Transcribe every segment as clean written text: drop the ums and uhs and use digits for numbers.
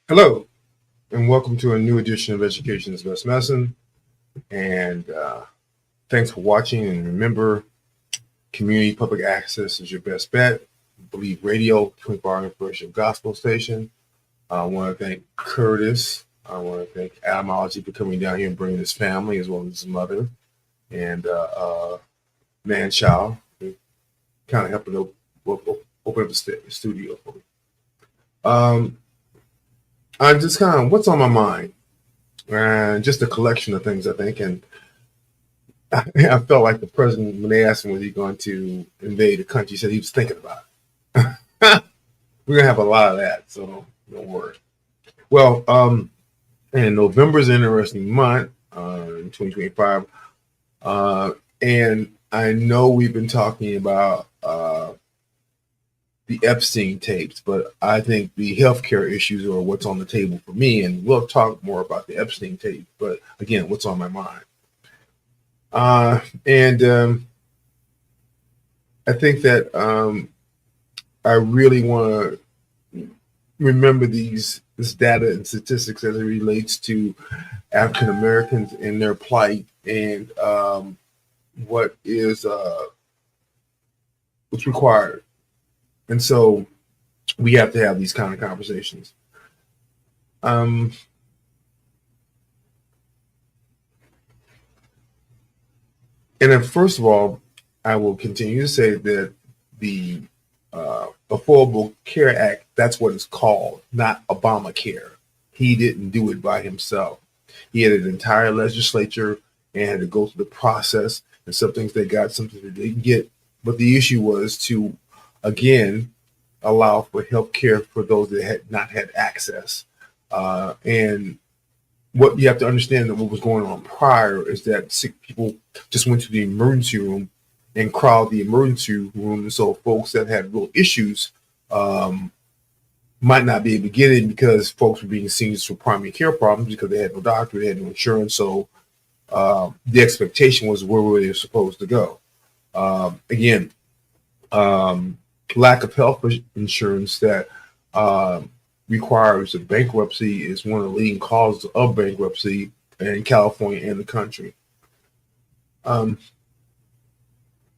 Hello, and welcome to a new edition of Education is Best Medicine. And thanks for watching. And remember, community public access is your best bet. Believe Radio, 24-hour inspirational gospel station. I want to thank Curtis. I want to thank Adamology for coming down here and bringing his family as well as his mother and Manchow, kind of helping open up the studio for me. I'm just kind of what's on my mind, and just a collection of things I think. And I felt like the president, when they asked him was he going to invade the country, he said he was thinking about it. We're gonna have a lot of that, so don't worry. Well, and November is an interesting month in 2025, and I know we've been talking about the Epstein tapes, but I think the healthcare issues are what's on the table for me, and we'll talk more about the Epstein tape. But again, what's on my mind? And I think that I really want to remember this data and statistics as it relates to African Americans and their plight, and what's required. And so we have to have these kind of conversations. And then, first of all, I will continue to say that the Affordable Care Act, that's what it's called, not Obamacare. He didn't do it by himself. He had an entire legislature and had to go through the process, and some things they got, some things they didn't get. But the issue was to, again, allow for health care for those that had not had access. And what you have to understand that what was going on prior is that sick people just went to the emergency room and crowd the emergency room. And so folks that had real issues might not be able to get in because folks were being seen for primary care problems because they had no doctor, they had no insurance. So the expectation was where were they supposed to go. Again, lack of health insurance that requires a bankruptcy is one of the leading causes of bankruptcy in California and the country.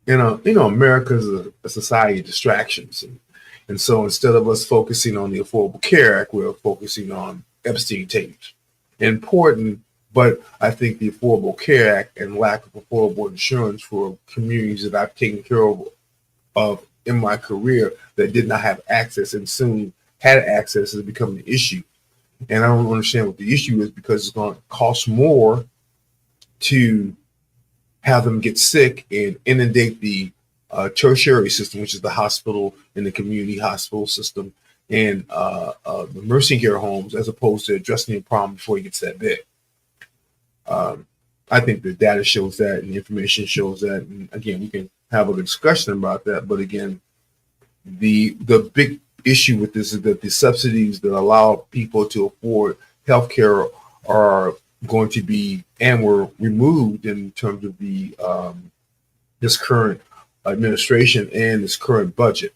America's a society of distractions. And so instead of us focusing on the Affordable Care Act, we're focusing on Epstein tapes. Important, but I think the Affordable Care Act and lack of affordable insurance for communities that I've taken care of in my career that did not have access and soon had access has become an issue. And I don't understand what the issue is because it's going to cost more to have them get sick and inundate the tertiary system, which is the hospital and the community hospital system and the nursing care homes, as opposed to addressing the problem before it gets that big. I think the data shows that and the information shows that. And again, we can have a discussion about that. But again, the big issue with this is that the subsidies that allow people to afford healthcare are going to be and were removed in terms of the this current administration and this current budget,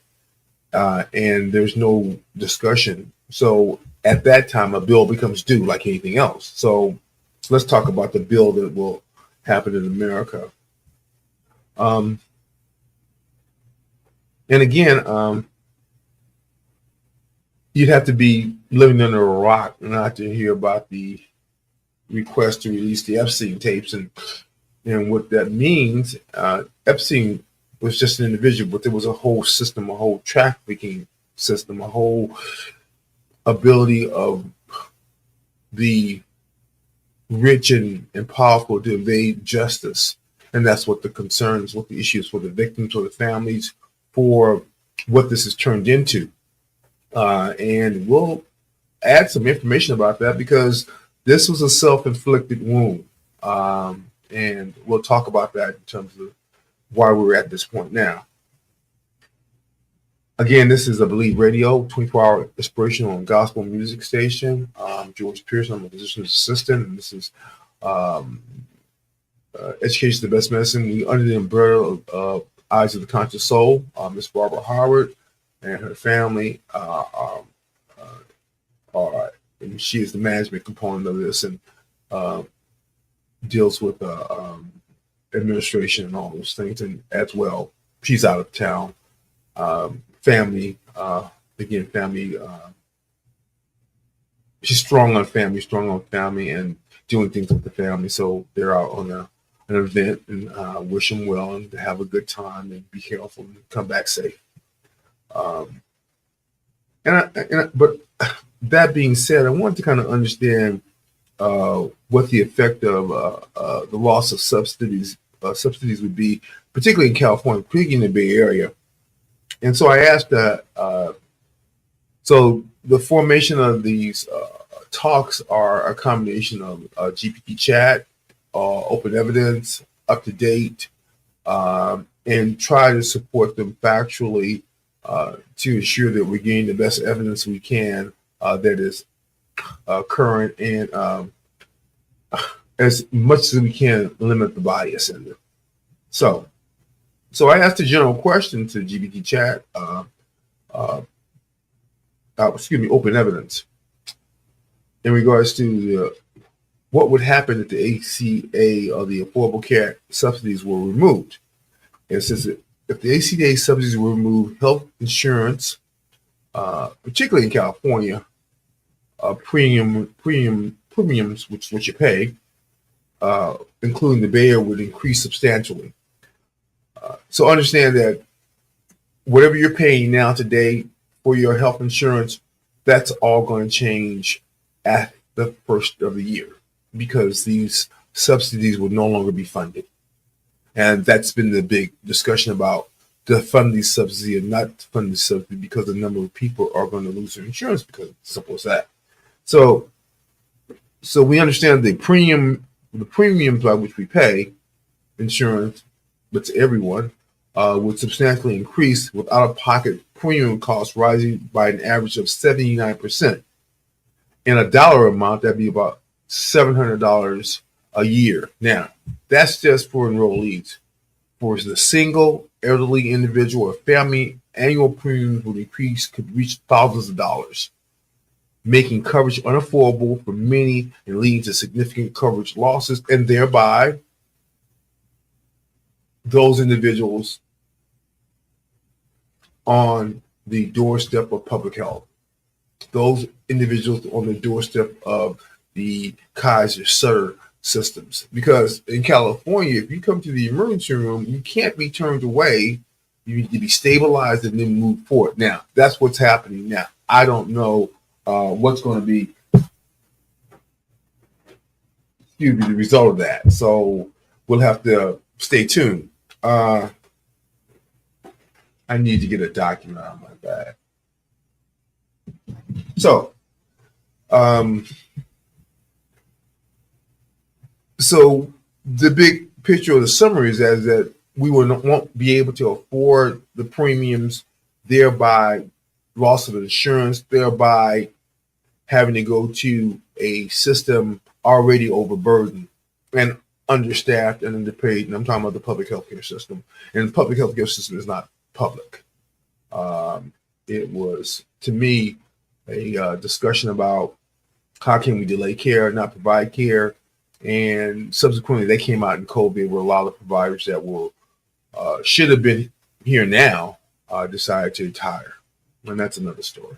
and there's no discussion. So at that time, a bill becomes due like anything else. So let's talk about the bill that will happen in America. And again, you'd have to be living under a rock not to hear about the request to release the Epstein tapes and what that means. Epstein was just an individual, but there was a whole system, a whole trafficking system, a whole ability of the rich and powerful to evade justice. And that's what the concerns, what the issues for the victims, for the families, for what this has turned into. And we'll add some information about that because this was a self-inflicted wound. And we'll talk about that in terms of why we're at this point now. Again, this is, I believe, Radio, 24-hour inspirational and gospel music station. I'm George Pearson. I'm a physician's assistant, and this is Education is the Best Medicine. We under the umbrella of Eyes of the Conscious Soul. Miss Barbara Howard and her family are and she is the management component of this, and deals with administration and all those things. And as well, she's out of town. Family, again, family. She's strong on family, and doing things with the family. So they're out on an event, and wish them well and to have a good time and be careful and come back safe. But that being said, I wanted to kind of understand what the effect of the loss of subsidies would be, particularly in California, particularly in the Bay Area. And so I asked that. So the formation of these talks are a combination of GPT chat, open evidence, up to date, and try to support them factually to ensure that we're getting the best evidence we can that is current, and as much as we can limit the bias in them. So I asked a general question to GPT chat, open evidence, in regards to what would happen if the ACA or the Affordable Care subsidies were removed. And it says that if the ACA subsidies were removed, health insurance, particularly in California, premiums, which is what you pay, including the Bay Area, would increase substantially. So understand that whatever you're paying now today for your health insurance, that's all going to change at the first of the year, because these subsidies will no longer be funded. And that's been the big discussion about to fund these subsidies and not to fund these subsidies, because a number of people are going to lose their insurance because it's simple as that. So we understand the premiums by which we pay insurance, but to everyone, would substantially increase, with out-of-pocket premium costs rising by an average of 79%. In a dollar amount, that'd be about $700 a year. Now, that's just for enrollees. For the single, elderly individual or family, annual premiums would increase, could reach thousands of dollars, making coverage unaffordable for many and leading to significant coverage losses, and thereby those individuals on the doorstep of public health, those individuals on the doorstep of the Kaiser Sutter systems. Because in California, if you come to the emergency room, you can't be turned away. You need to be stabilized and then move forward. Now, that's what's happening now. I don't know what's going to be the result of that. So we'll have to stay tuned. I need to get a document on my bag. So, so the big picture of the summary is that we won't be able to afford the premiums, thereby loss of insurance, thereby having to go to a system already overburdened and understaffed and underpaid. And I'm talking about the public healthcare system. And the public healthcare system is not public. It was, to me, a discussion about how can we delay care, not provide care. And subsequently, they came out in COVID where a lot of providers that were should have been here now decided to retire. And that's another story.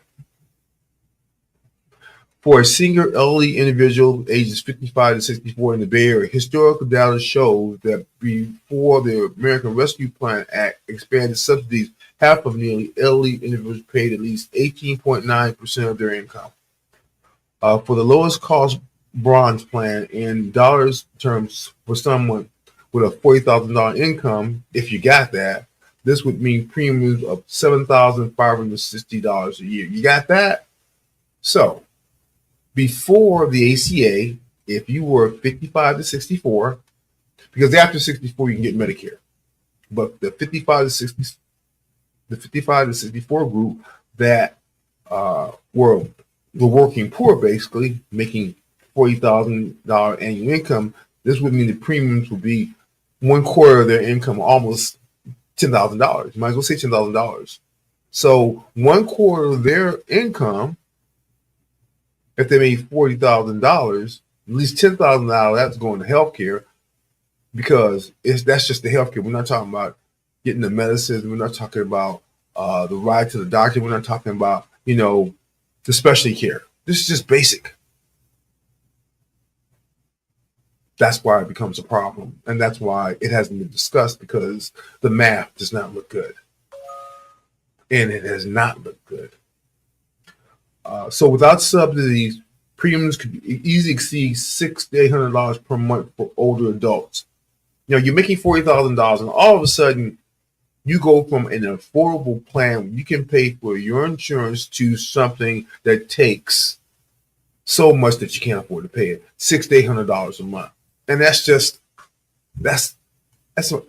For a senior elderly individual ages 55 to 64 in the Bay Area, historical data shows that before the American Rescue Plan Act expanded subsidies, half of nearly elderly individuals paid at least 18.9% of their income. For the lowest cost bronze plan, in dollars terms, for someone with a $40,000 income, if you got that, this would mean premiums of $7,560 a year. You got that? So, before the ACA, if you were 55 to 64, because after 64 you can get Medicare, but the 55 to 64 group that were the working poor, basically making $40,000 annual income, this would mean the premiums would be 1/4 of their income, almost $10,000. You might as well say $10,000. So 1/4 of their income If they made $40,000, at least $10,000 that's going to healthcare, because that's just the healthcare. We're not talking about getting the medicine. We're not talking about the ride to the doctor. We're not talking about the specialty care. This is just basic. That's why it becomes a problem, and that's why it hasn't been discussed, because the math does not look good, and it has not looked good. So without subsidies, premiums could easily exceed $600 to $800 per month for older adults. You're making $40,000, and all of a sudden, you go from an affordable plan where you can pay for your insurance to something that takes so much that you can't afford to pay it, $600 to $800 a month. And that's an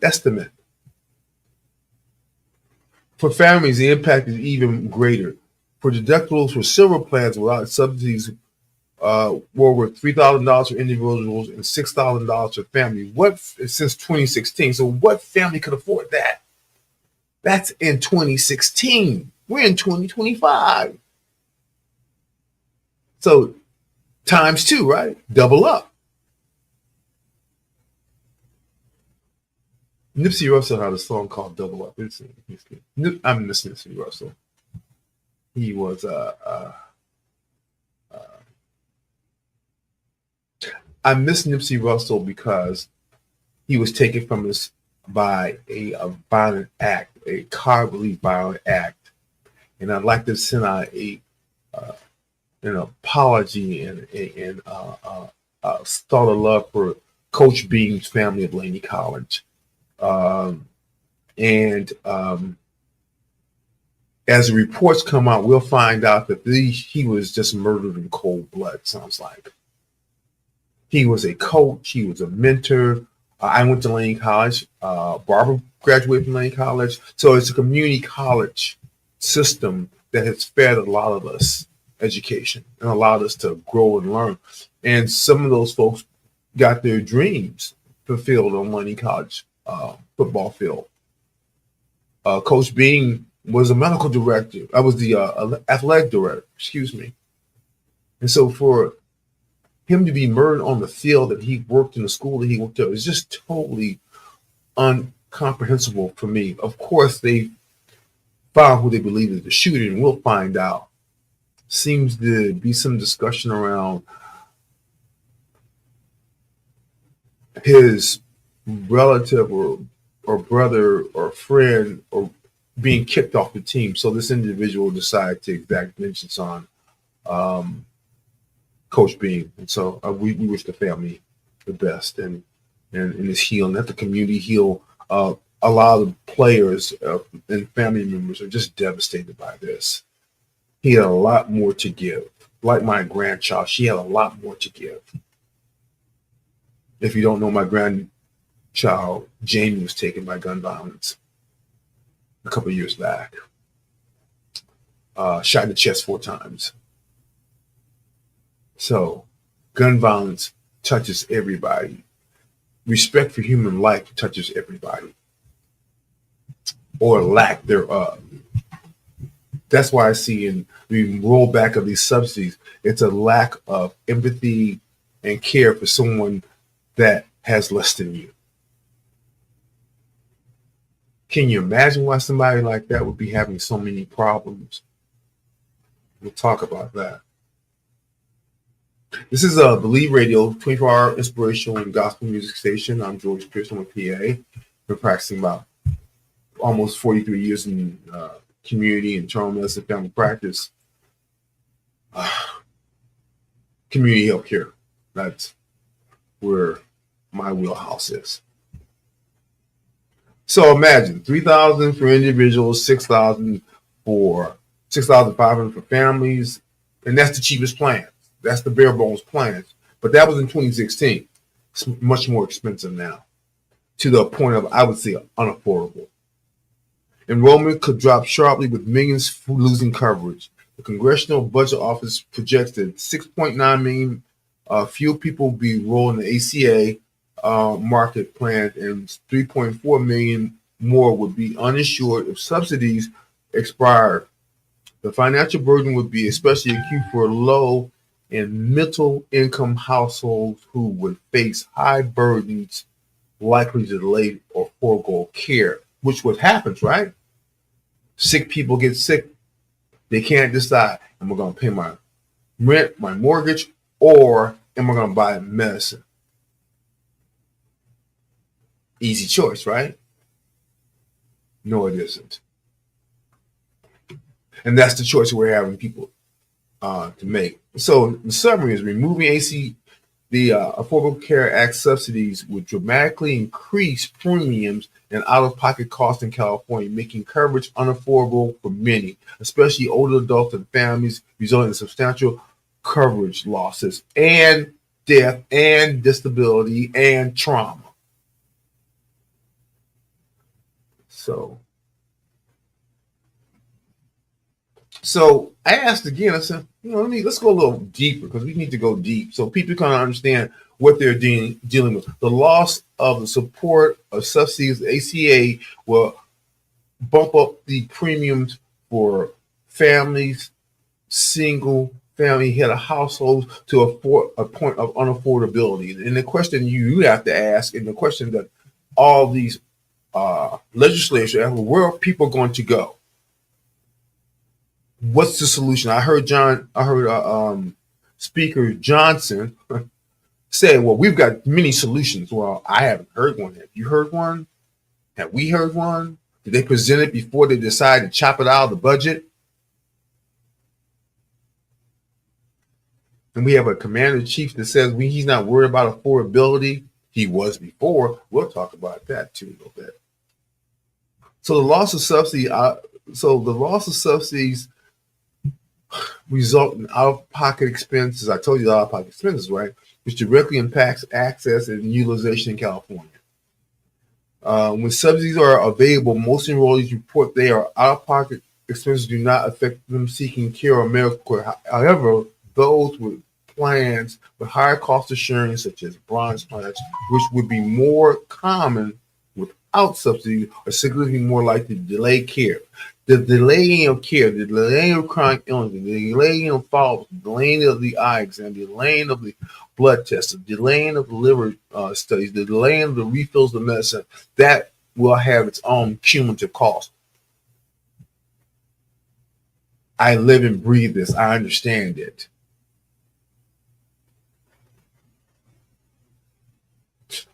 estimate. For families, the impact is even greater. For deductibles for silver plans without subsidies, were worth $3,000 for individuals and $6,000 for families. Since 2016? So what family could afford that? That's in 2016. We're in 2025. So times two, right? Double up. Nipsey Russell had a song called "Double Up." I'm listening to Nipsey Russell. He was I miss Nipsey Russell because he was taken from us by a violent act, a cowardly violent act, and I'd like to send out an apology and thought of love for Coach Beam's family of Laney College. As the reports come out, we'll find out that he was just murdered in cold blood, sounds like. He was a coach. He was a mentor. I went to Laney College. Barbara graduated from Laney College. So it's a community college system that has fed a lot of us education and allowed us to grow and learn. And some of those folks got their dreams fulfilled on Laney College football field. Coach Beam was a medical director. I was the athletic director, excuse me. And so for him to be murdered on the field that he worked in, the school that he worked at, is just totally incomprehensible for me. Of course, they found who they believe is the shooter, and we'll find out. Seems to be some discussion around his relative or brother or friend or being kicked off the team. So this individual decided to exact vengeance on Coach Beam. And so we wish the family the best and his healing. Let the community heal. A lot of the players and family members are just devastated by this. He had a lot more to give. Like my grandchild, she had a lot more to give. If you don't know, my grandchild, Jamie, was taken by gun violence a couple of years back. Shot in the chest 4 times. So gun violence touches everybody. Respect for human life touches everybody, or lack thereof. That's why I see in the rollback of these subsidies, it's a lack of empathy and care for someone that has less than you. Can you imagine why somebody like that would be having so many problems? We'll talk about that. This is a Believe Radio, 24-hour inspirational and gospel music station. I'm George Pearson with PA. Been practicing about almost 43 years in community and internal medicine family practice. Community health care. That's where my wheelhouse is. So imagine $3,000 for individuals, $6,500 for families, and that's the cheapest plan. That's the bare bones plans. But that was in 2016. It's much more expensive now, to the point of, I would say, unaffordable. Enrollment could drop sharply with millions losing coverage. The Congressional Budget Office projects that 6.9 million few people will be enrolled in the ACA market plan, and 3.4 million more would be uninsured if subsidies expire. The financial burden would be especially acute for low in middle income households who would face high burdens likely to delay or forego care, which what happens, right? Sick people get sick. They can't decide, am I going to pay my rent, my mortgage, or am I going to buy medicine? Easy choice, right? No, it isn't. And that's the choice we're having people to make. So the summary is removing the Affordable Care Act subsidies would dramatically increase premiums and out-of-pocket costs in California, making coverage unaffordable for many, especially older adults and families, resulting in substantial coverage losses and death and disability and trauma. So I asked again, I said, let's go a little deeper because we need to go deep so people kind of understand what they're dealing with. The loss of the support of subsidies, ACA, will bump up the premiums for families, single family head of households to a point of unaffordability. And the question you have to ask, and the question that all these legislators ask, where are people going to go? What's the solution? I heard Speaker Johnson say, well, we've got many solutions. Well, I haven't heard one. Have you heard one? Have we heard one? Did they present it before they decide to chop it out of the budget? And we have a commander-in-chief that says he's not worried about affordability. He was before. We'll talk about that too a little bit. So the loss of subsidies result in out-of-pocket expenses. I told you out-of-pocket expenses, right? Which directly impacts access and utilization in California. When subsidies are available, most enrollees report they are out-of-pocket expenses do not affect them seeking care or medical care. However, those with plans with higher cost assurance, such as bronze plans, which would be more common without subsidies, are significantly more likely to delay care. The delaying of care, the delaying of chronic illness, the delaying of follow-ups, the delaying of the eye exam, the delaying of the blood tests, the delaying of the liver studies, the delaying of the refills of medicine, that will have its own cumulative cost. I live and breathe this. I understand it.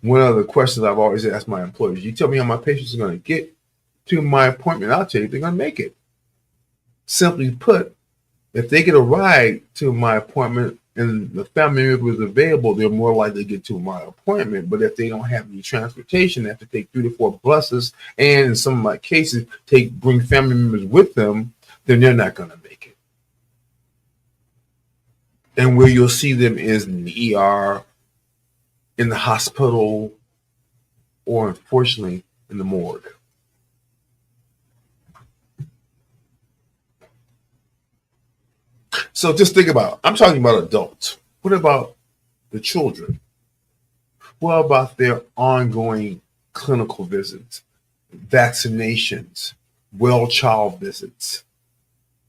One of the questions I've always asked my employees, you tell me how my patients are going to get to my appointment, I'll tell you if they're going to make it. Simply put, if they get a ride to my appointment and the family member is available, they're more likely to get to my appointment. But if they don't have any transportation, they have to take 3 to 4 buses, and in some of my cases, bring family members with them, then they're not going to make it. And where you'll see them is in the ER, in the hospital, or unfortunately, in the morgue. So just think about, I'm talking about adults. What about the children? What about their ongoing clinical visits, vaccinations, well child visits,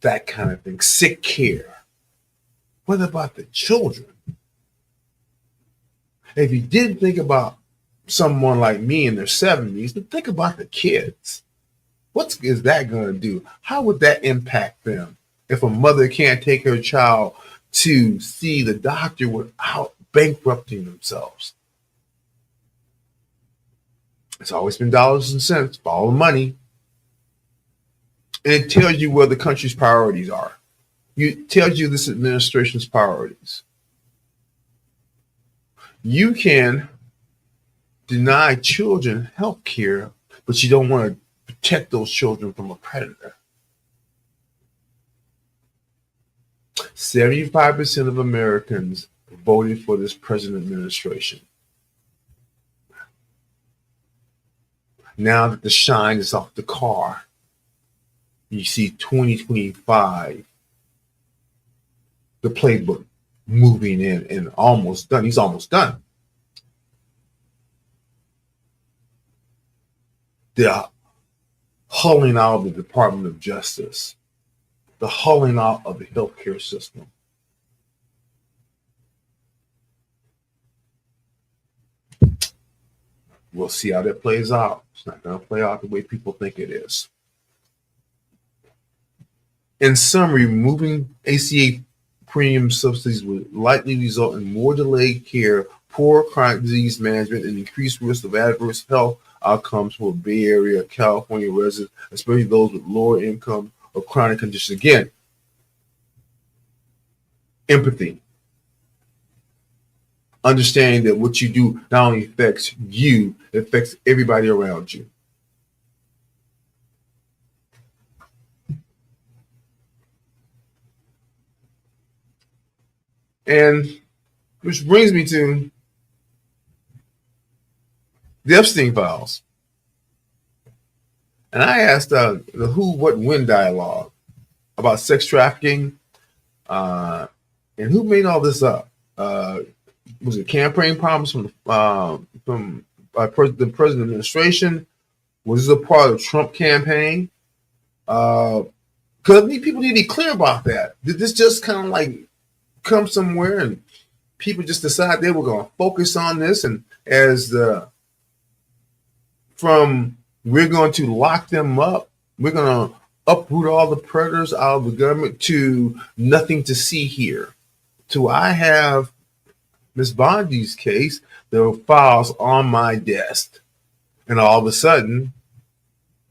that kind of thing, sick care? What about the children? If you didn't think about someone like me in their 70s, but think about the kids. What is that going to do? How would that impact them? If a mother can't take her child to see the doctor without bankrupting themselves. It's always been dollars and cents, follow the money. And it tells you where the country's priorities are. It tells you this administration's priorities. You can deny children health care, but you don't want to protect those children from a predator. 75% of Americans voted for this present administration. Now that the shine is off the car, you see 2025, the playbook moving in and almost done. He's almost done. The hulling out of the Department of Justice, the hulling out of the healthcare system. We'll see how that plays out. It's not going to play out the way people think it is. In summary, removing ACA premium subsidies would likely result in more delayed care, poor chronic disease management, and increased risk of adverse health outcomes for Bay Area, California residents, especially those with lower income or chronic conditions. Again, empathy. Understanding that what you do not only affects you, it affects everybody around you. And which brings me to the Epstein files. And I asked the who, what, when dialogue about sex trafficking, and who made all this up. Was it campaign promise from the president administration? Was this a part of the Trump campaign? Because people need to be clear about that. Did this just kind of like come somewhere and people just decide they were going to focus on this, and we're going to lock them up, we're going to uproot all the predators out of the government, to nothing to see here. So I have Miss Bondi's case, there were files on my desk, and all of a sudden,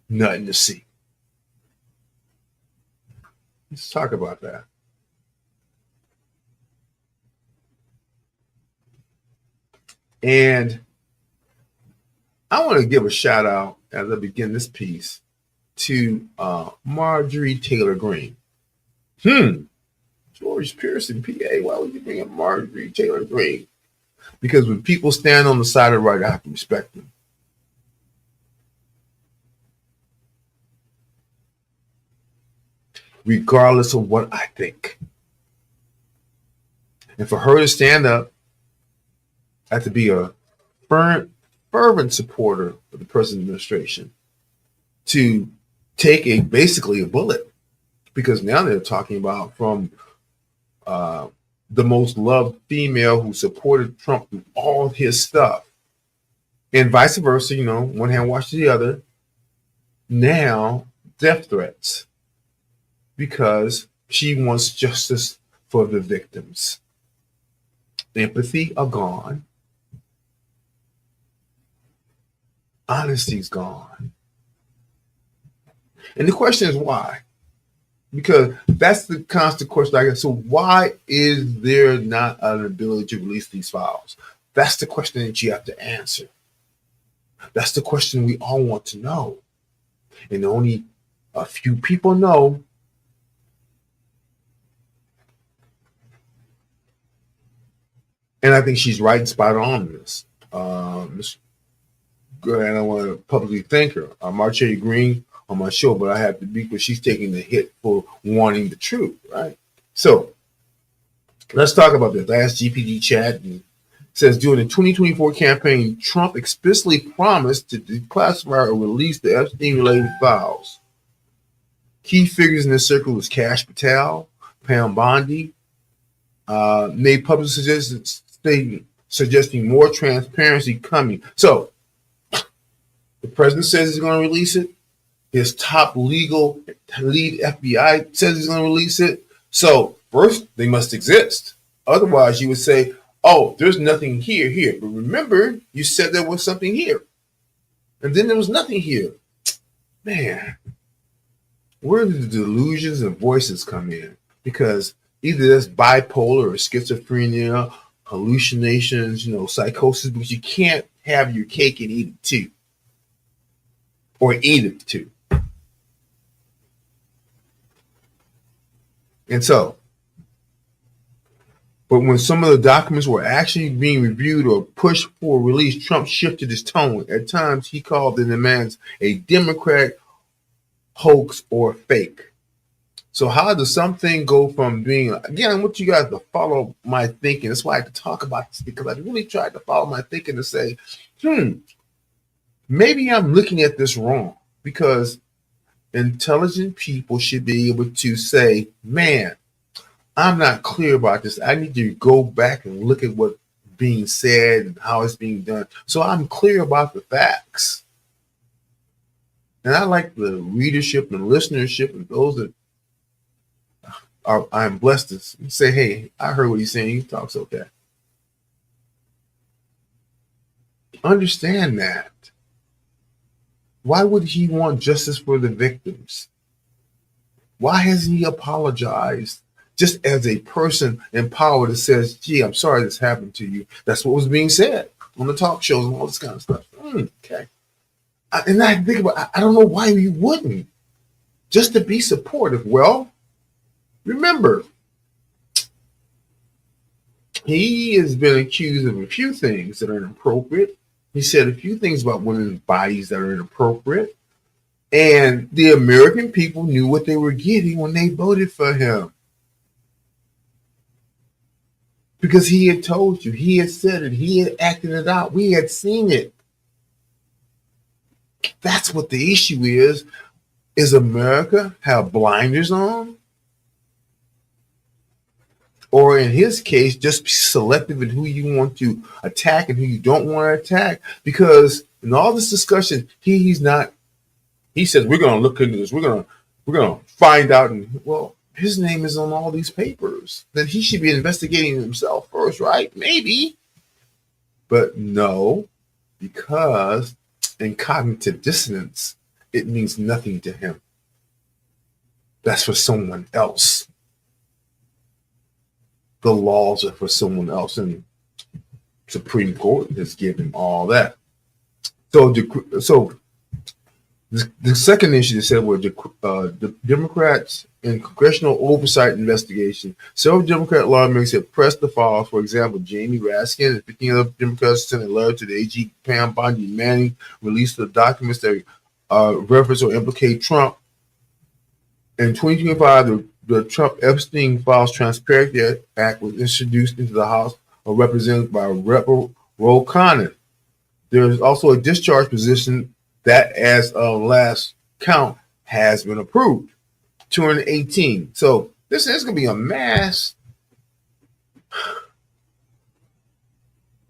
nothing to see. Let's talk about that. And I want to give a shout out as I begin this piece to Marjorie Taylor Greene. George Pearson, PA, why would you bring up Marjorie Taylor Greene? Because when people stand on the side of the right, I have to respect them. Regardless of what I think. And for her to stand up, I have to be a fervent supporter of the present administration, to take basically a bullet, because now they're talking about from the most loved female who supported Trump through all his stuff, and vice versa, one hand washes the other. Now death threats because she wants justice for the victims. Empathy are gone. Honesty's gone. And the question is why? Because that's the constant question I get. So why is there not an ability to release these files? That's the question that you have to answer. That's the question we all want to know. And only a few people know. And I think she's right and spot on this. And I want to publicly thank her. Marjorie Greene on my show, but I have to be, because she's taking the hit for wanting the truth, right? So let's talk about this. I asked GPD Chat, and it says during the 2024 campaign, Trump explicitly promised to declassify or release the Epstein-related files. Key figures in this circle was Kash Patel, Pam Bondi, made public suggestions suggesting more transparency coming. So the president says he's going to release it. His top lead FBI says he's going to release it. So first, they must exist. Otherwise, you would say, oh, there's nothing here. But remember, you said there was something here. And then there was nothing here. Man, where do the delusions and voices come in? Because either that's bipolar or schizophrenia, hallucinations, psychosis, because you can't have your cake and eat it too. Or eat it too. And so, but when some of the documents were actually being reviewed or pushed for release, Trump shifted his tone. At times, he called the demands a Democrat hoax or fake. So how does something go from being, again, I want you guys to follow my thinking. That's why I had to talk about this, because I really tried to follow my thinking to say, maybe I'm looking at this wrong, because intelligent people should be able to say, man, I'm not clear about this. I need to go back and look at what being said and how it's being done. So I'm clear about the facts. And I like the readership and listenership and those that I'm blessed to say, hey, I heard what he's saying. He talks okay. Understand that. Why would he want justice for the victims? Why hasn't he apologized just as a person in power that says, gee, I'm sorry this happened to you? That's what was being said on the talk shows and all this kind of stuff. Okay. And I think about, I don't know why you wouldn't. Just to be supportive. Well, remember, he has been accused of a few things that are inappropriate. He said a few things about women's bodies that are inappropriate. And the American people knew what they were getting when they voted for him. Because he had told you, he had said it, he had acted it out, we had seen it. That's what the issue is. Is America have blinders on? Or in his case, just be selective in who you want to attack and who you don't want to attack? Because in all this discussion, he says, we're going to look into this. We're going to find out. And well, his name is on all these papers. Then he should be investigating himself first, right? Maybe. But no, because in cognitive dissonance, it means nothing to him. That's for someone else. The laws are for someone else, and Supreme Court has given all that. So the second issue they said were the Democrats in congressional oversight investigation. Several Democrat lawmakers have pressed the files. For example, Jamie Raskin and 15 other Democrats sent a letter to the AG Pam Bondi Manning, released the documents that reference or implicate Trump. In 2025, the Trump-Epstein Files Transparency Act was introduced into the House of Representatives by Rep. Ro Khanna. There is also a discharge position that, as of last count, has been approved. 218. So this is going to be a mass.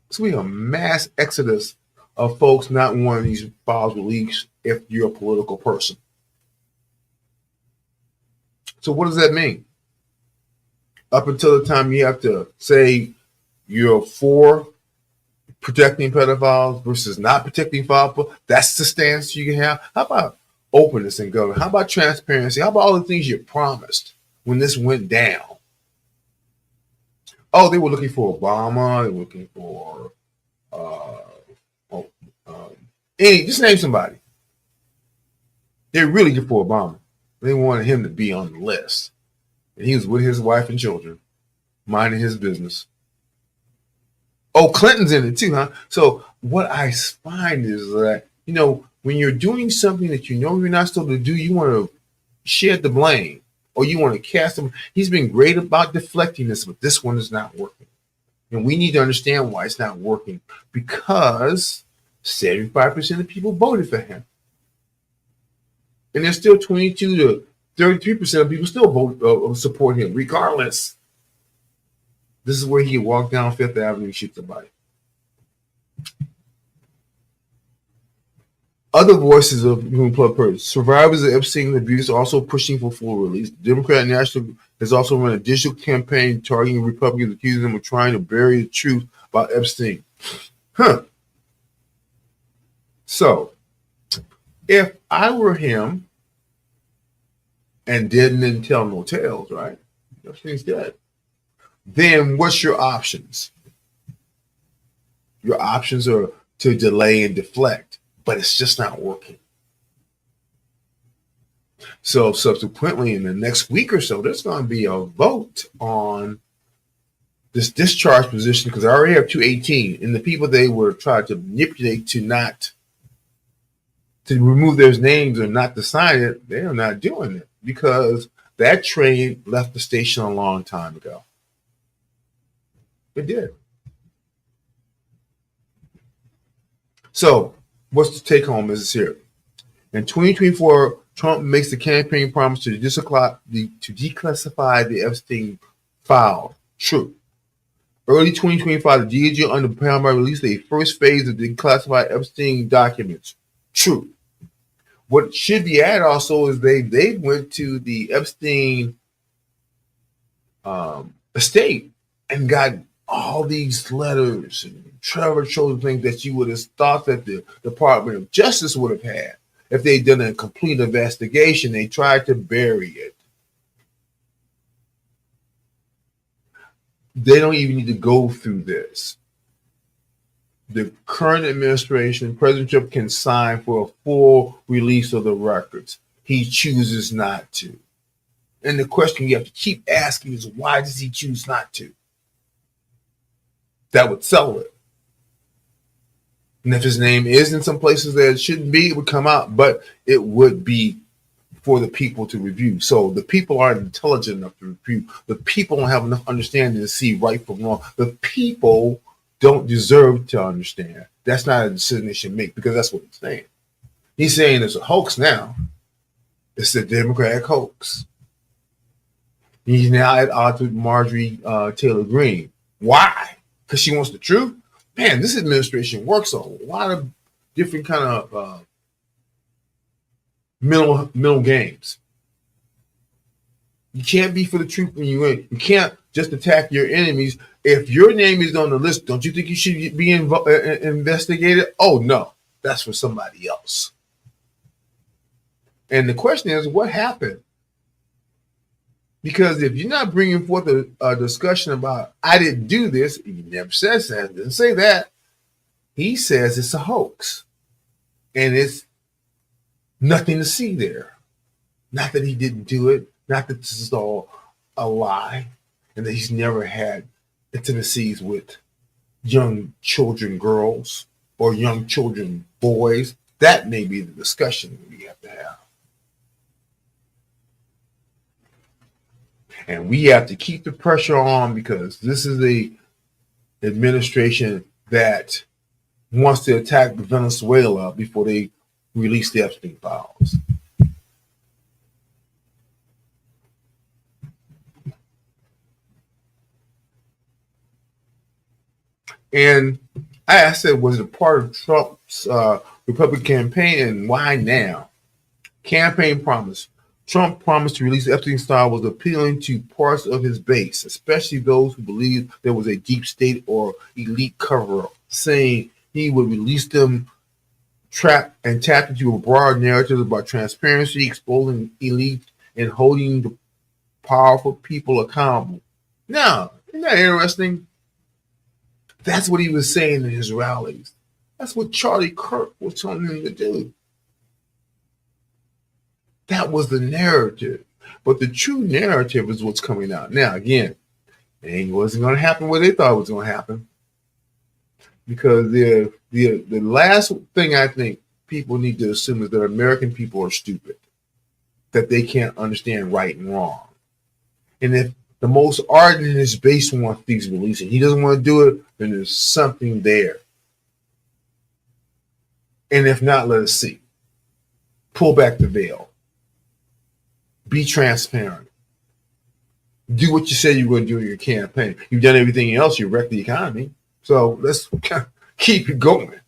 It's going to be a mass exodus of folks not wanting these files released if you're a political person. So what does that mean? Up until the time you have to say you're for protecting pedophiles versus not protecting pedophiles, that's the stance you can have. How about openness in government? How about transparency? How about all the things you promised when this went down? Oh, they were looking for Obama. They were looking for just name somebody. They're really good for Obama. They wanted him to be on the list. And he was with his wife and children, minding his business. Oh, Clinton's in it too, huh? So what I find is that, when you're doing something that you know you're not supposed to do, you want to shed the blame or you want to cast him. He's been great about deflecting this, but this one is not working. And we need to understand why it's not working, because 75% of people voted for him. And there's still 22 to 33% of people still vote support him, regardless. This is where he walked down Fifth Avenue and shoot somebody. Other voices of survivors of Epstein abuse are also pushing for full release. The Democrat National has also run a digital campaign targeting Republicans, accusing them of trying to bury the truth about Epstein. So, if I were him and didn't tell no tales, right? Epstein's dead. Then what's your options? Your options are to delay and deflect, but it's just not working. So subsequently, in the next week or so, there's going to be a vote on this discharge position, because I already have 218, and the people they were trying to manipulate to remove their names or not to sign it, they are not doing it, because that train left the station a long time ago. It did. So what's the take home is here? In 2024, Trump makes the campaign promise to declassify the Epstein file true. Early 2025, the DOJ under Panama released a first phase of declassified Epstein documents. True. What should be added also is they went to the Epstein estate and got all these letters and Trevor Chosen things that you would have thought that the Department of Justice would have had if they'd done a complete investigation. They tried to bury it. They don't even need to go through this. The current administration, President Trump, can sign for a full release of the records. He chooses not to. And the question you have to keep asking is, why does he choose not to? That would sell it. And if his name is in some places that it shouldn't be, it would come out, but it would be for the people to review. So the people aren't intelligent enough to review. The people don't have enough understanding to see right from wrong. The people don't deserve to understand. That's not a decision they should make, because that's what he's saying. He's saying it's a hoax now. It's a Democratic hoax. He's now at odds with Marjorie Taylor Greene. Why? Because she wants the truth? Man, this administration works on a lot of different kind of mental games. You can't be for the truth when you win. You can't just attack your enemies. If your name is on the list, don't you think you should be investigated? Oh, no. That's for somebody else. And the question is, what happened? Because if you're not bringing forth a discussion about, I didn't do this, he never says that, didn't say that. He says it's a hoax. And it's nothing to see there. Not that he didn't do it, not that this is all a lie, and that he's never had intimacies with young children girls or young children boys. That may be the discussion we have to have. And we have to keep the pressure on, because this is the administration that wants to attack Venezuela before they release the Epstein files. And I said, was it part of Trump's Republican campaign, and why now? Campaign promise. Trump promised to release Epstein's file was appealing to parts of his base, especially those who believed there was a deep state or elite cover-up, saying he would release them, trap and tap into a broad narrative about transparency, exposing elite, and holding the powerful people accountable. Now, isn't that interesting? That's what he was saying in his rallies. That's what Charlie Kirk was telling him to do. That was the narrative. But the true narrative is what's coming out. Now, again, it wasn't going to happen what they thought was going to happen. Because the last thing I think people need to assume is that American people are stupid. That they can't understand right and wrong. And if the most ardent in his base wants these released, and he doesn't want to do it, then there's something there. And if not, let us see. Pull back the veil. Be transparent. Do what you said you were going to do in your campaign. You've done everything else. You wrecked the economy. So let's keep it going.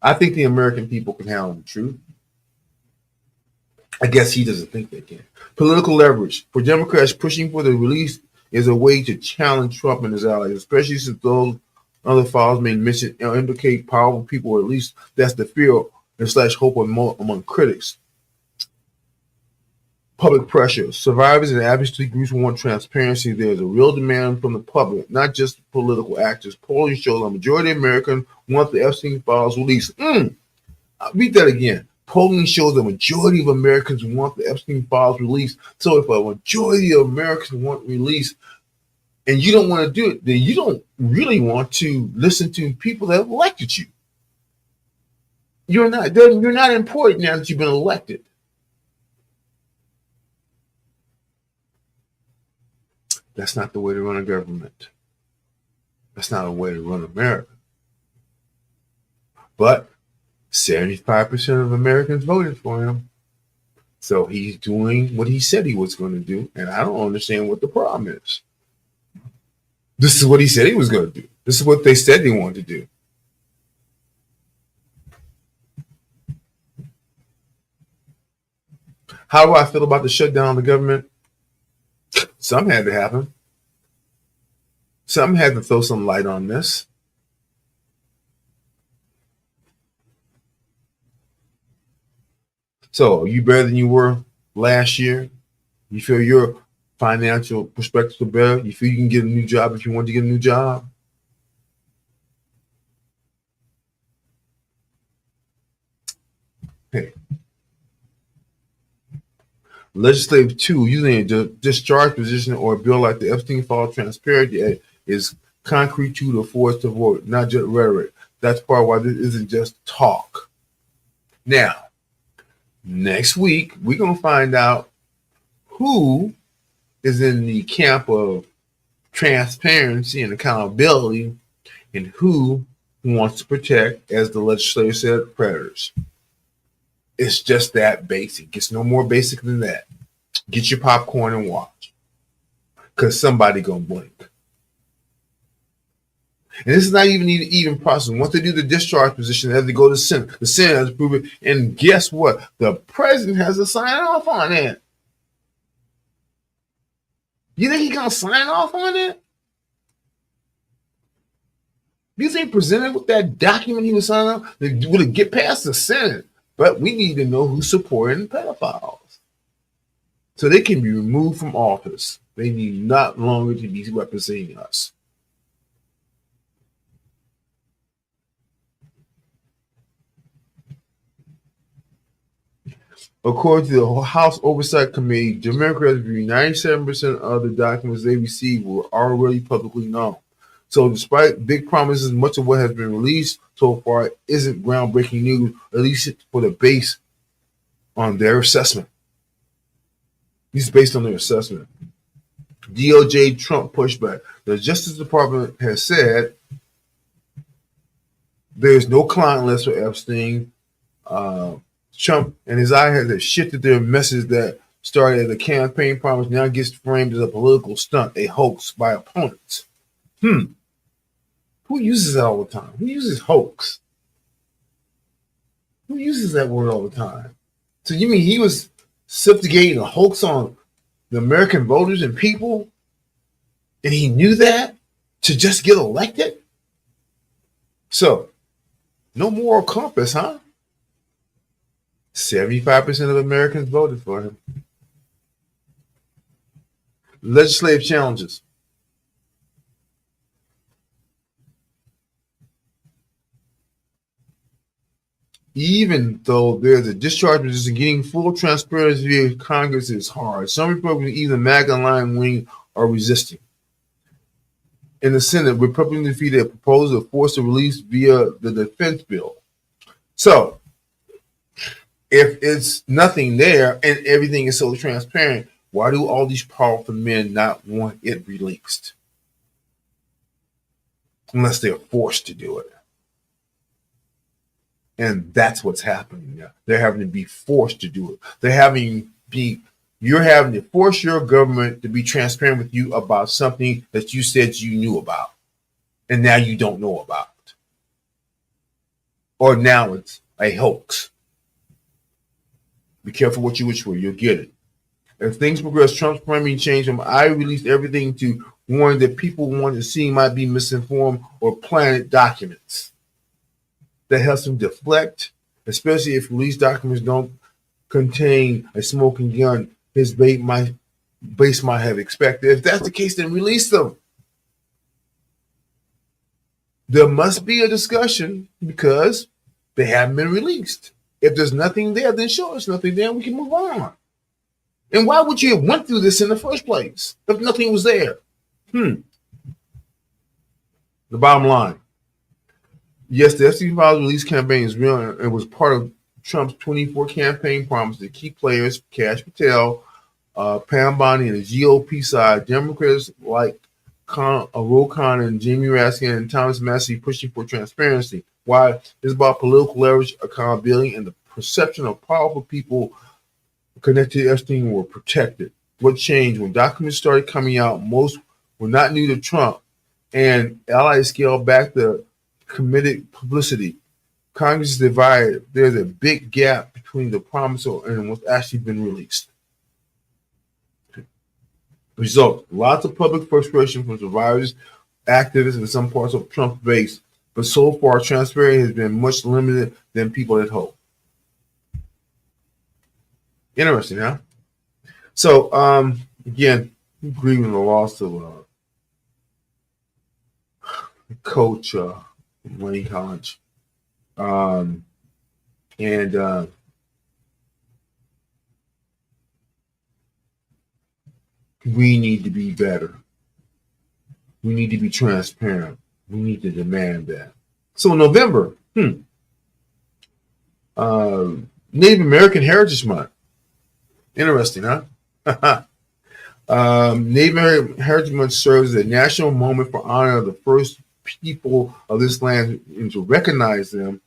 I think the American people can handle the truth. I guess he doesn't think they can. Political leverage. For Democrats, pushing for the release is a way to challenge Trump and his allies, especially since those other files may mention or implicate powerful people, or at least that's the fear / hope among critics. Public pressure. Survivors and advocacy groups want transparency. There's a real demand from the public, not just political actors. Polling shows a majority of Americans want the Epstein files released. I'll read that again. Polling shows a majority of Americans want the Epstein files released. So if a majority of Americans want released and you don't want to do it, then you don't really want to listen to people that have elected you. You're not important now that you've been elected. That's not the way to run a government. That's not a way to run America. But 75% of Americans voted for him. So he's doing what he said he was going to do, and I don't understand what the problem is. This is what he said he was going to do. This is what they said they wanted to do. How do I feel about the shutdown of the government? Something had to happen. Something had to throw some light on this. So, are you better than you were last year? You feel your financial perspectives are better? You feel you can get a new job if you want to get a new job? Hey. Legislative 2, using a discharge position or a bill like the Epstein File Transparency Act is concrete to the force to vote, not just rhetoric. That's part of why this isn't just talk. Now, next week, we're going to find out who is in the camp of transparency and accountability and who wants to protect, as the legislature said, predators. It's just that basic. It's no more basic than that. Get your popcorn and watch, because somebody gonna blink. And this is not even process. Once they do the discharge position, they have to go to the Senate. The Senate has to prove it. And guess what? The president has to sign off on it. You think he's gonna sign off on it? You think presented with that document he was signing off, would it get past the Senate? But we need to know who's supporting pedophiles, so they can be removed from office. They need not longer to be representing us. According to the House Oversight Committee, Democrats agree 97% of the documents they received were already publicly known. So despite big promises, much of what has been released so far isn't groundbreaking news, at least for the base on their assessment. At least based on their assessment. DOJ Trump pushback. The Justice Department has said there's no client list for Epstein. Trump and his eye have shifted their message that started as a campaign promise, now gets framed as a political stunt, a hoax by opponents. Who uses that all the time? Who uses hoax? Who uses that word all the time? So you mean he was subjugating a hoax on the American voters and people, and he knew that to just get elected? So, no moral compass, huh? 75% of Americans voted for him. Legislative challenges. Even though there's a discharge position, getting full transparency via Congress is hard. Some Republicans, even MAGA line wing, are resisting. In the Senate, Republicans defeated a proposal to force a release via the defense bill. So, if it's nothing there and everything is so transparent, why do all these powerful men not want it released? Unless they're forced to do it. And that's what's happening now. They're having to be forced to do it. You're having to force your government to be transparent with you about something that you said you knew about, and now you don't know about. Or now it's a hoax. Be careful what you wish for. You'll get it. As things progress, Trump's primary change from I released everything to warning that people wanted to see might be misinformed or planted documents. That helps him deflect, especially if released documents don't contain a smoking gun his base might have expected. If that's the case, then release them. There must be a discussion because they haven't been released. If there's nothing there, then show us nothing there and we can move on. And why would you have went through this in the first place if nothing was there? The bottom line. Yes, the Epstein Files release campaign is real and it was part of Trump's 24 campaign promise to keep players, Kash Patel, Pam Bondi, and the GOP side, Democrats like Ro Khanna and Jamie Raskin and Thomas Massie pushing for transparency. Why? It's about political leverage, accountability, and the perception of powerful people connected to Epstein were protected. What changed? When documents started coming out, most were not new to Trump, and allies scaled back the committed publicity. Congress is divided. There's a big gap between the promise and what's actually been released. Result: lots of public frustration from survivors, activists, and some parts of Trump's base. But so far, transparency has been much limited than people had hoped. Interesting, huh? So, again, grieving the loss of Coach Wayne College. And we need to be better. We need to be transparent. We need to demand that. So November, Native American Heritage Month. Interesting, huh? Native American Heritage Month serves as a national moment for honor of the first people of this land and to recognize them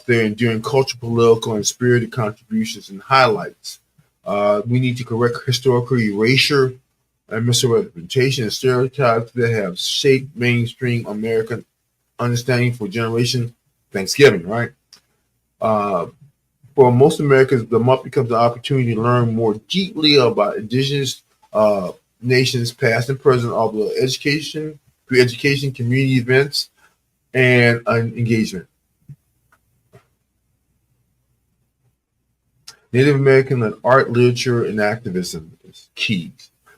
their enduring cultural, political, and spirited contributions and highlights. We need to correct historical erasure and misrepresentation and stereotypes that have shaped mainstream American understanding for generations. Thanksgiving, right? For most Americans, the month becomes an opportunity to learn more deeply about indigenous nations, past and present, all the education, community events, and engagement. Native American art, literature, and activism is key.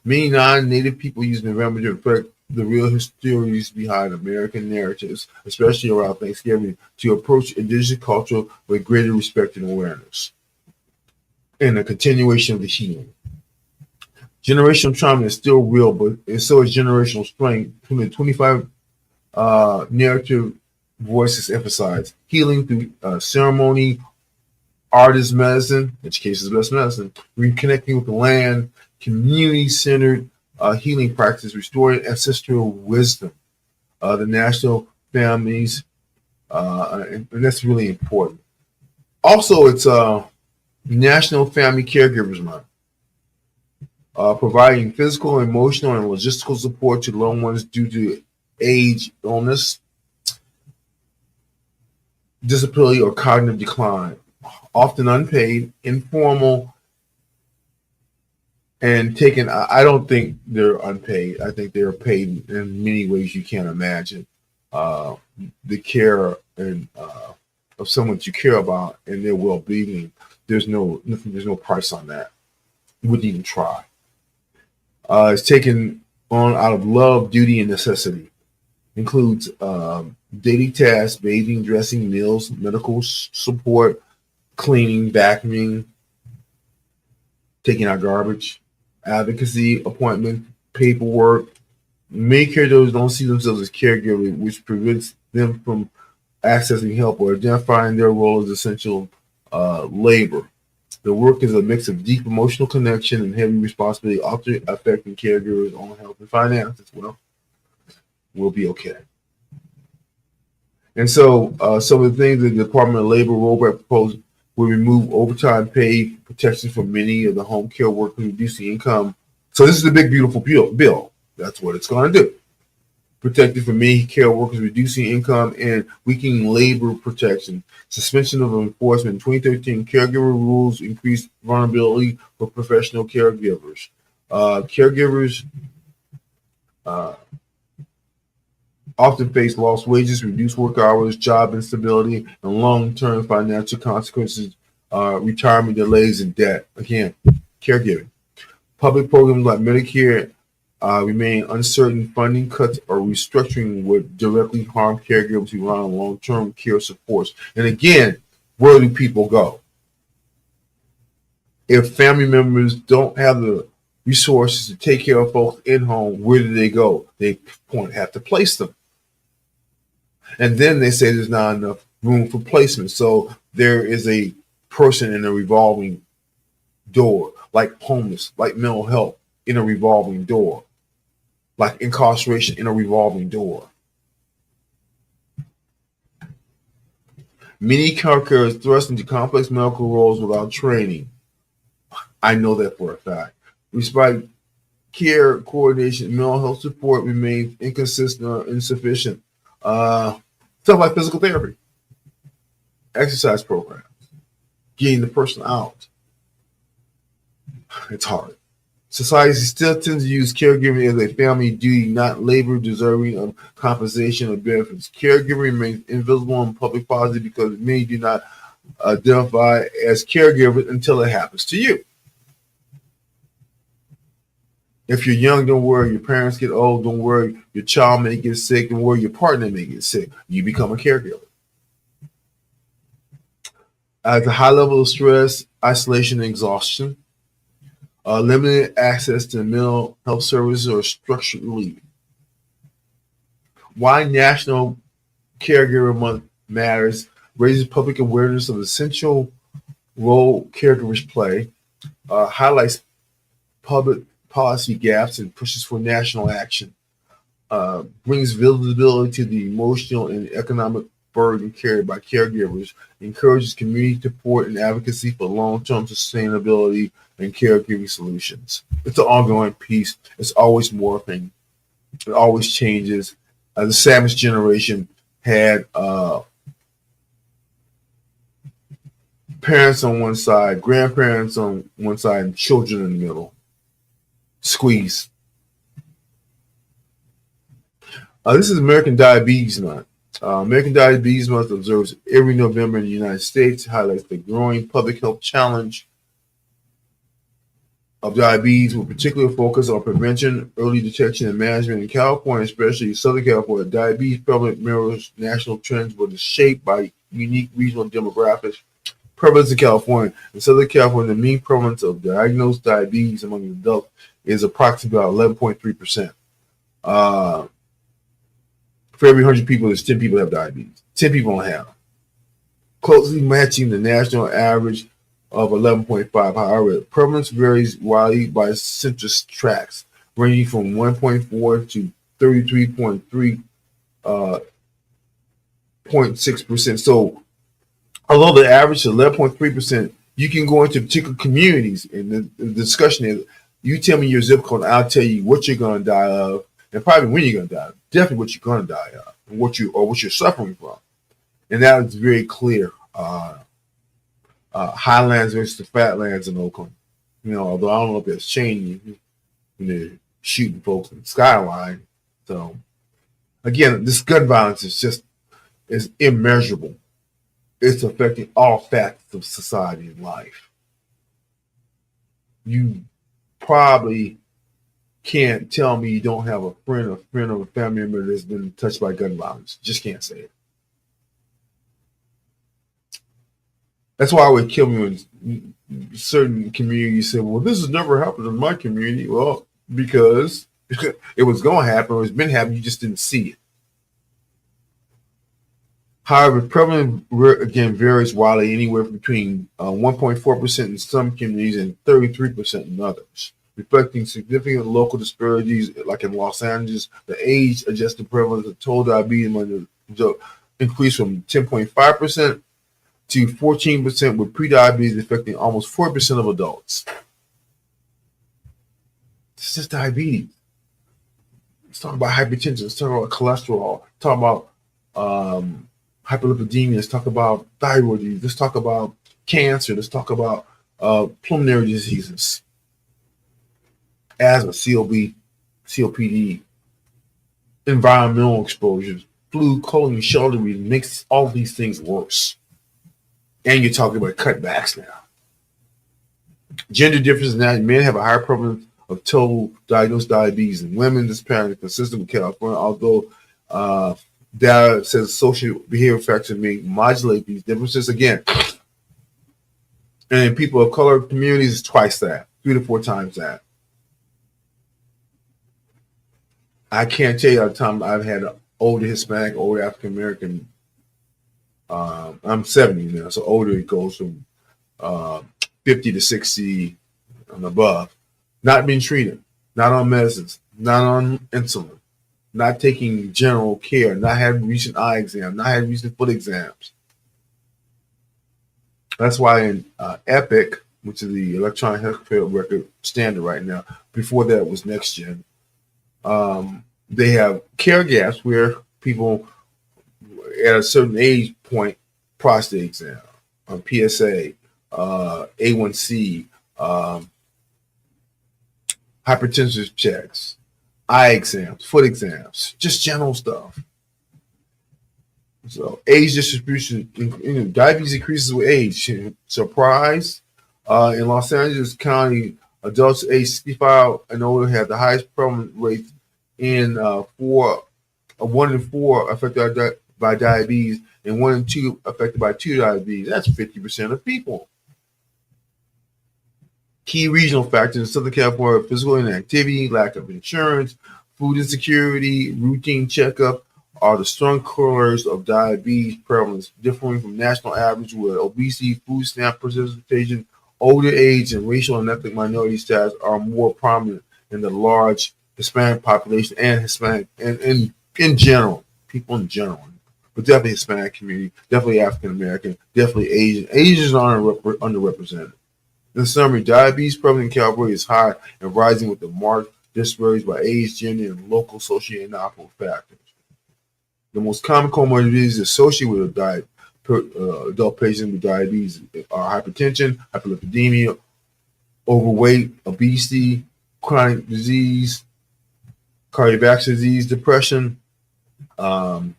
Many non-Native people use November to reflect the real histories behind American narratives, especially around Thanksgiving, to approach indigenous culture with greater respect and awareness. And the continuation of the healing. Generational trauma is still real, but so is generational strength. From the 25 narrative voices emphasize healing through ceremony, artist medicine, education is best medicine, reconnecting with the land, community-centered healing practice, restoring ancestral wisdom, the national families, and that's really important. Also, it's National Family Caregivers Month, providing physical, emotional, and logistical support to loved ones due to age, illness, disability, or cognitive decline. Often unpaid, informal, and taken. I don't think they're unpaid. I think they're paid in many ways you can't imagine. The care and of someone that you care about and their well-being. There's no price on that. Wouldn't even try. It's taken on out of love, duty, and necessity. Includes daily tasks, bathing, dressing, meals, medical support, cleaning, vacuuming, taking out garbage, advocacy, appointment, paperwork. Many caregivers don't see themselves as caregivers, which prevents them from accessing help or identifying their role as essential labor. The work is a mix of deep emotional connection and heavy responsibility, often affecting caregivers' own health and finances. Well, we'll be okay. And so some of the things that the Department of Labor rollback proposed will remove overtime pay protection for many of the home care workers, reducing income. So this is a big, beautiful bill. That's what it's going to do. Protected for many care workers, reducing income and weakening labor protection. Suspension of enforcement. In 2013, caregiver rules increased vulnerability for professional caregivers. Caregivers often face lost wages, reduced work hours, job instability, and long-term financial consequences, retirement delays, and debt. Again, caregiving. Public programs like Medicare remain uncertain. Funding cuts or restructuring would directly harm caregivers who rely on long-term care supports. And again, where do people go? If family members don't have the resources to take care of folks in home, where do they go? They have to place them. And then they say there's not enough room for placement. So there is a person in a revolving door, like homeless, like mental health in a revolving door, like incarceration in a revolving door. Many caregivers thrust into complex medical roles without training. I know that for a fact. Despite care coordination, mental health support remains inconsistent or insufficient. Stuff like physical therapy, exercise programs, getting the person out. It's hard. Society still tends to use caregiving as a family duty, not labor deserving of compensation or benefits. Caregiving remains invisible in public policy because many do not identify as caregivers until it happens to you. If you're young, don't worry. Your parents get old, don't worry. Your child may get sick, don't worry. Your partner may get sick. You become a caregiver. At a high level of stress, isolation, and exhaustion, limited access to mental health services or structured relief. Why National Caregiver Month matters, raises public awareness of the essential role caregivers play, highlights public policy gaps and pushes for national action, brings visibility to the emotional and economic burden carried by caregivers, encourages community support and advocacy for long-term sustainability and caregiving solutions. It's an ongoing piece. It's always morphing. It always changes. The Savage generation had parents on one side, grandparents on one side, and children in the middle. Squeeze. This is American Diabetes Month. American Diabetes Month observes every November in the United States, highlights the growing public health challenge of diabetes with particular focus on prevention, early detection, and management. In California, especially Southern California, diabetes prevalence mirrors national trends but is shaped by unique regional demographics. Prevalence in California. In Southern California, the mean prevalence of diagnosed diabetes among adults is approximately about 11.3%. For every 100 people, there's 10 people that have diabetes. 10 people don't have. Closely matching the national average of 11.5. However, prevalence varies widely by census tracts, ranging from 1.4 to 33.6%. So, although the average is 11.3%, you can go into particular communities, and the discussion is, you tell me your zip code, and I'll tell you what you're going to die of, and probably when you're going to die. Definitely what you're going to die of, and what you're suffering from, and that is very clear. Highlands versus the Flatlands in Oakland. Although I don't know if it's changing, they're shooting folks in the skyline. So again, this gun violence is immeasurable. It's affecting all facets of society and life. You probably can't tell me you don't have a friend of a family member that's been touched by gun violence. Just can't say it. That's why it would kill me when certain communities say, well, this has never happened in my community. Well, because it was going to happen, or it's been happening, you just didn't see it. However, prevalence again varies widely, anywhere between 1.4% in some communities and 33% in others, reflecting significant local disparities. Like in Los Angeles, the age-adjusted prevalence of total diabetes increased from 10.5% to 14%, with prediabetes affecting almost 4% of adults. This is diabetes. Let's talk about hypertension. Let's talk about cholesterol. Let's talk about hyperlipidemia. Let's talk about thyroid disease. Let's talk about cancer. Let's talk about pulmonary diseases, asthma, COPD, environmental exposures, flu, cold, and shoulder makes all these things worse. And you're talking about cutbacks now. Gender differences now. Men have a higher prevalence of total diagnosed diabetes than women. This pattern is consistent with California, although data says social behavioral factors may modulate these differences. Again, and in people of color communities, it's twice that, 3 to 4 times that. I can't tell you all the time I've had an older Hispanic, older African American. I'm 70 now, so older it goes from 50 to 60 and above. Not being treated, not on medicines, not on insulin, not taking general care, not having recent eye exams, not having recent foot exams. That's why in EPIC, which is the electronic health record standard right now. Before that was Next Gen. They have care gaps where people at a certain age point, prostate exam, PSA, A1C, hypertension checks, eye exams, foot exams, just general stuff. So age distribution, diabetes increases with age. Surprise, in Los Angeles County, adults age 65 and older have the highest prevalent rate in 1 in 4 affected by diabetes and 1 in 2 affected by 2 diabetes. That's 50% of people. Key regional factors in Southern California: physical inactivity, lack of insurance, food insecurity, routine checkup are the strong correlates of diabetes prevalence, differing from national average, with obesity, food stamp participation, older age, and racial and ethnic minority status are more prominent in the large Hispanic population and Hispanic and in general, people in general, but definitely Hispanic community, definitely African American, definitely Asian. Asians are underrepresented. In summary, diabetes prevalence in California is high and rising with the marked disparities by age, gender, and local socioeconomic factors. The most common comorbidities associated with adult patients with diabetes are hypertension, hyperlipidemia, overweight, obesity, chronic disease, cardiovascular disease, depression. Hypertension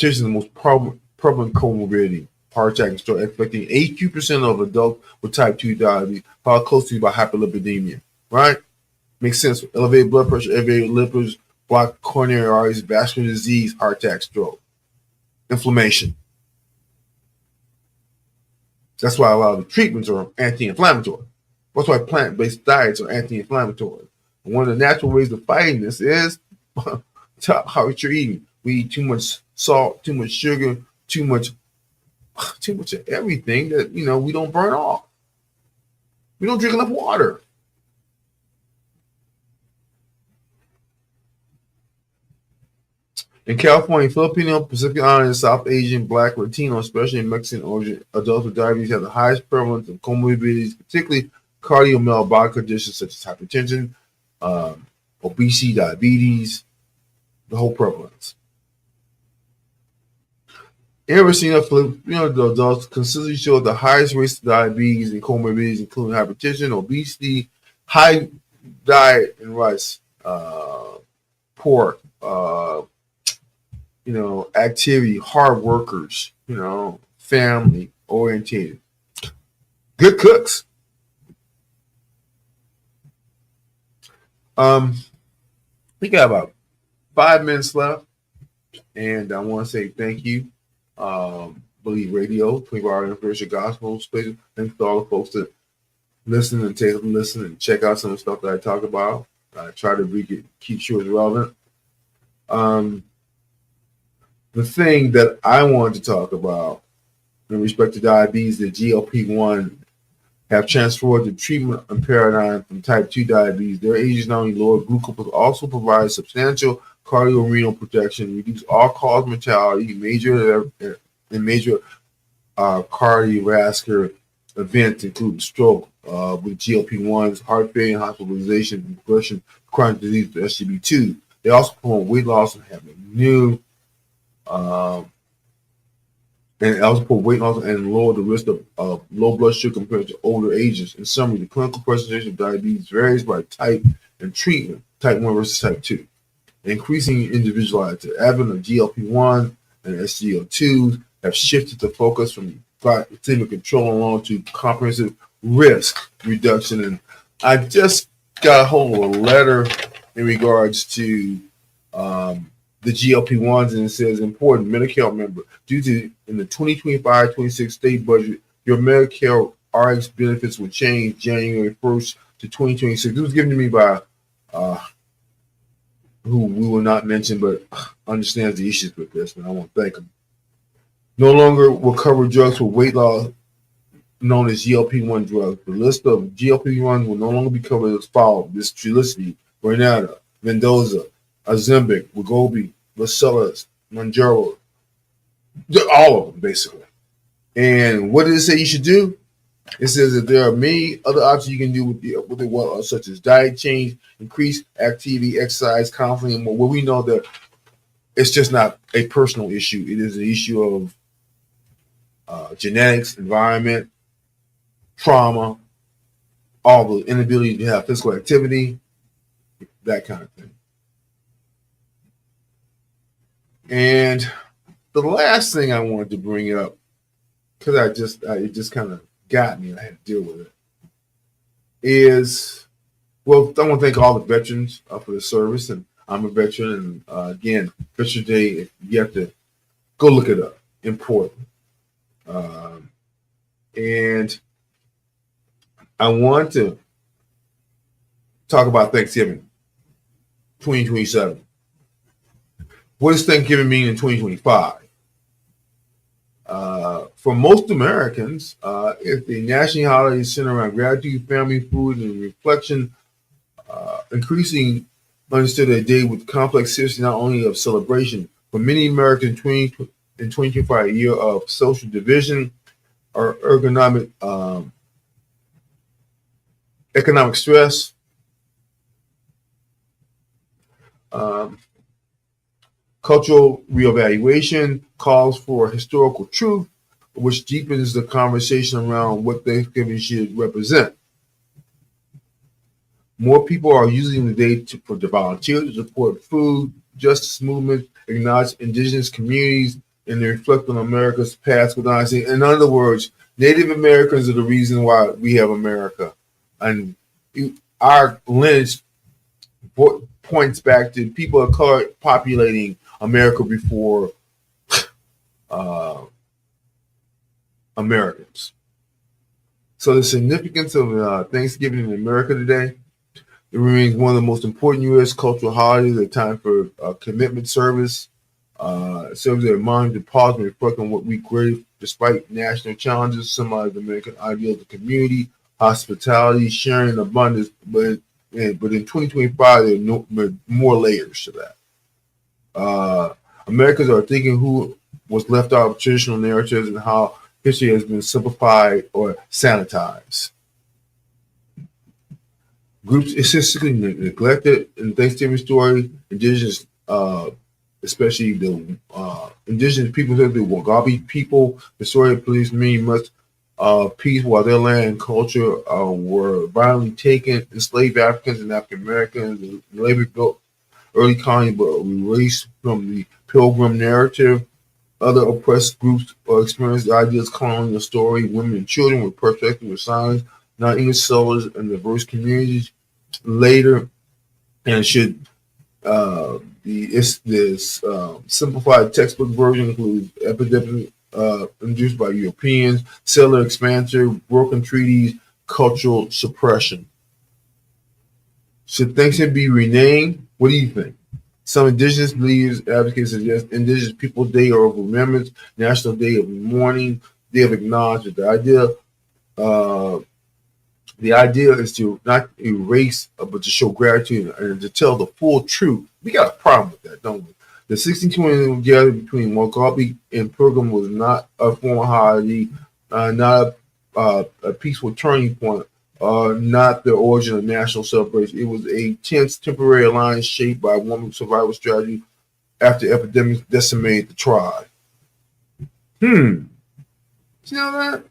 is the most prevalent comorbidity. Heart attack and stroke, affecting 82% of adults with type 2 diabetes, followed closely by hyperlipidemia. Right? Makes sense. Elevated blood pressure, elevated lipids, blocked coronary arteries, vascular disease, heart attack, stroke, inflammation. That's why a lot of the treatments are anti-inflammatory. That's why plant-based diets are anti-inflammatory. And one of the natural ways of fighting this is how you're eating. We eat too much salt, too much sugar, too much of everything that we don't burn off. We don't drink enough water. In California, Filipino, Pacific Islander, South Asian, Black, Latino, especially in Mexican origin, adults with diabetes have the highest prevalence of comorbidities, particularly cardiometabolic conditions such as hypertension, obesity, diabetes, the whole prevalence. Interesting enough, Filipino adults consistently show the highest rates of diabetes and comorbidities, including hypertension, obesity, high diet and rice, pork, activity, hard workers, family orientated, good cooks. We got about 5 minutes left, and I want to say thank you. Believe Radio, 24-hour Universal Gospel Station. Thanks to all the folks that listen and take a listen and check out some of the stuff that I talk about. I try to keep sure it's relevant. The thing that I wanted to talk about in respect to diabetes, the GLP-1 have transformed the treatment and paradigm from type 2 diabetes. Their agents not only lower glucose, but also provide substantial cardiorenal protection, reduce all-cause mortality, major cardiovascular events, including stroke, with GLP-1s, heart failure, hospitalization, and progression of chronic disease, the SGLT2. They also promote weight loss and have a new and also put weight loss and lower the risk of low blood sugar compared to older ages. In summary, the clinical presentation of diabetes varies by type and treatment, type 1 versus type 2. Increasing individualized. The advent of GLP-1 and SGLT2 have shifted the focus from glycemic control alone to comprehensive risk reduction. And I just got a hold of a letter in regards to the GLP-1s, and it says, important Medicare member, due to in the 2025-26 state budget, your Medicare RX benefits will change January 1st to 2026. It was given to me by who we will not mention, but understands the issues with this, and I want to thank him. No longer will cover drugs for weight loss known as GLP-1 drugs. The list of GLP-1 will no longer be covered as follows: this Trulicity, Bernada, Mendoza, Ozempic, Wegovy, Vaselis, Mounjaro, all of them basically. And what did it say you should do? It says that there are many other options you can do with the water, such as diet change, increased activity, exercise, confidence, and more. Well, we know that it's just not a personal issue. It is an issue of genetics, environment, trauma, all the inability to have physical activity, that kind of thing. And the last thing I wanted to bring up, because it just kind of got me and I had to deal with it, is, well, I want to thank all the veterans for the service. And I'm a veteran. And again, Veterans Day, you have to go look it up. Important. And I want to talk about Thanksgiving 2027. What does Thanksgiving mean in 2025? For most Americans, if the national holidays center around gratitude, family, food, and reflection, increasing understood a day with complex seriousness not only of celebration, for many Americans, in 2025, a year of social division or economic stress, cultural reevaluation, calls for historical truth, which deepens the conversation around what Thanksgiving should represent. More people are using the day to volunteer, to support food justice movements, acknowledge indigenous communities, and to reflect on America's past with honesty. In other words, Native Americans are the reason why we have America. And our lineage points back to people of color populating America before Americans. So the significance of Thanksgiving in America today, it remains one of the most important U.S. cultural holidays, a time for commitment service. It serves as a reminder to pause and reflect on what we crave despite national challenges, symbolize the American ideal of the community, hospitality, sharing, and abundance. But in 2025, there are more layers to that. Americans are thinking who was left out of traditional narratives and how history has been simplified or sanitized. Groups statistically neglected in Thanksgiving story, indigenous, especially the indigenous people, the Wagabi people, the story of police mean much peace while their land and culture were violently taken, enslaved Africans and African Americans, and labor built early colony but erased from the Pilgrim narrative. Other oppressed groups experienced the ideas colonial story, women and children were perspective with silence, not English settlers and diverse communities later, and should this simplified textbook version includes epidemic induced by Europeans, settler expansion, broken treaties, cultural suppression. Should Thanksgiving be renamed? What do you think? Some indigenous leaders, advocates suggest Indigenous People Day of Remembrance, National Day of Mourning, Day of Acknowledgement. The idea is to not erase, but to show gratitude and to tell the full truth. We got a problem with that, don't we? The 1620 gathering between Wagabi and Pilgrim was not a formal holiday, not a peaceful turning point, not the origin of national celebration. It was a tense, temporary alliance shaped by woman survival strategy after epidemics decimated the tribe. You know that?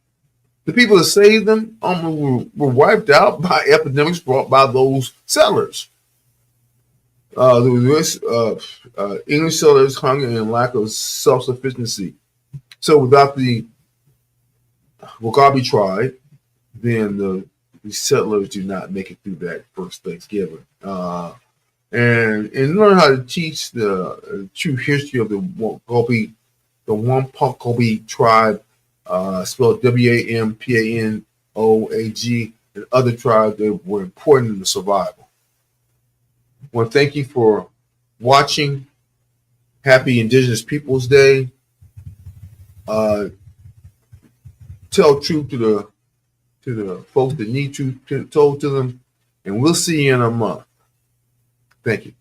The people that saved them were wiped out by epidemics brought by those settlers. English settlers' hunger and lack of self-sufficiency. So without the Wagabi tribe, then the settlers do not make it through that first Thanksgiving. And learn how to teach the true history of the Wampanoag tribe, spelled Wampanoag, and other tribes that were important in the survival. I want to thank you for watching. Happy Indigenous Peoples Day. Tell truth to the folks that need truth told to them, and we'll see you in a month. Thank you.